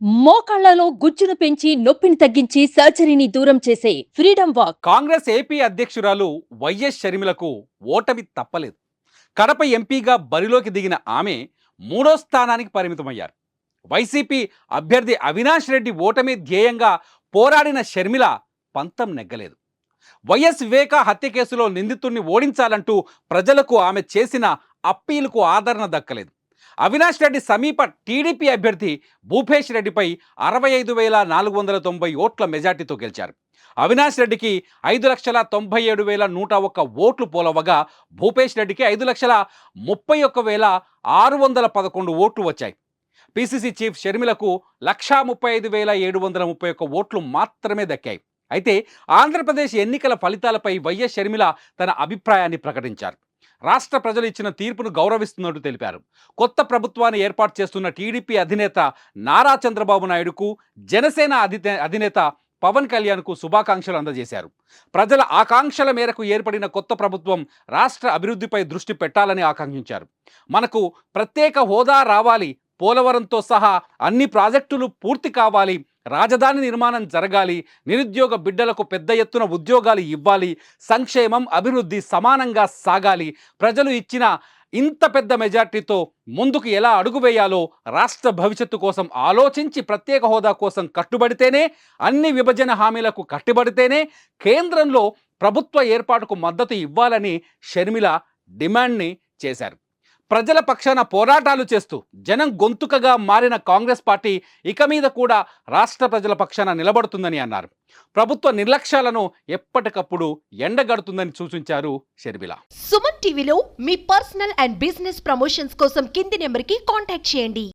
మోకాళ్లలో గుజ్జును పెంచి నొప్పిని తగ్గించి సర్జరీని దూరం చేసే ఫ్రీడమ్ వాక్. కాంగ్రెస్ ఏపీ అధ్యక్షురాలు వైఎస్ షర్మిలకు ఓటమి తప్పలేదు. కడప ఎంపీగా బరిలోకి దిగిన ఆమె మూడో స్థానానికి పరిమితమయ్యారు. వైసీపీ అభ్యర్థి అవినాష్ రెడ్డి ఓటమి ధ్యేయంగా పోరాడిన షర్మిల పంతం నెగ్గలేదు. వైఎస్ వివేక హత్య కేసులో నిందితుడిని ఓడించాలంటూ ప్రజలకు ఆమె చేసిన అప్పీలుకు ఆదరణ దక్కలేదు. అవినాష్ రెడ్డి సమీప టీడీపీ అభ్యర్థి భూపేష్ రెడ్డిపై 65,490 ఓట్ల మెజార్టీతో గెలిచారు. అవినాష్ రెడ్డికి 5,97,101 ఓట్లు పోలవగా భూపేష్ రెడ్డికి 5,31,611 ఓట్లు వచ్చాయి. పిసిసి చీఫ్ షర్మిలకు 1,35,731 ఓట్లు మాత్రమే దక్కాయి. అయితే ఆంధ్రప్రదేశ్ ఎన్నికల ఫలితాలపై వైఎస్ షర్మిల తన అభిప్రాయాన్ని ప్రకటించారు. రాష్ట్ర ప్రజలు ఇచ్చిన తీర్పును గౌరవిస్తున్నట్టు తెలిపారు. కొత్త ప్రభుత్వాన్ని ఏర్పాటు చేస్తున్న టీడీపీ అధినేత నారా చంద్రబాబు నాయుడుకు, జనసేన అధినేత పవన్ కళ్యాణ్కు శుభాకాంక్షలు అందజేశారు. ప్రజల ఆకాంక్షల మేరకు ఏర్పడిన కొత్త ప్రభుత్వం రాష్ట్ర అభివృద్ధిపై దృష్టి పెట్టాలని ఆకాంక్షించారు. మనకు ప్రత్యేక హోదా రావాలి, పోలవరంతో సహా అన్ని ప్రాజెక్టులు పూర్తి కావాలి, రాజధాని నిర్మాణం జరగాలి, నిరుద్యోగ బిడ్డలకు పెద్ద ఎత్తున ఉద్యోగాలు ఇవ్వాలి, సంక్షేమం అభివృద్ధి సమానంగా సాగాలి, ప్రజలు ఇచ్చిన ఇంత పెద్ద మెజార్టీతో ముందుకు ఎలా అడుగు వేయాలో రాష్ట్ర భవిష్యత్తు కోసం ఆలోచించి ప్రత్యేక హోదా కోసం కట్టుబడితేనే, అన్ని విభజన హామీలకు కట్టుబడితేనే కేంద్రంలో ప్రభుత్వ ఏర్పాటుకు మద్దతు ఇవ్వాలని షర్మిల డిమాండ్ని చేశారు. ప్రజల పక్షాన పోరాటాలు చేస్తూ జనం గొంతుకగా మారిన కాంగ్రెస్ పార్టీ ఇక మీద కూడా రాష్ట్ర ప్రజల పక్షాన నిలబడుతుందని అన్నారు. ప్రభుత్వ నిర్లక్ష్యాలను ఎప్పటికప్పుడు ఎండగడుతుందని సూచించారు షర్మిల. సుమన్ టీవీలో మీ పర్సనల్ అండ్ బిజినెస్ ప్రమోషన్స్ కోసం కింది నెంబర్కి కాంటాక్ట్ చేయండి.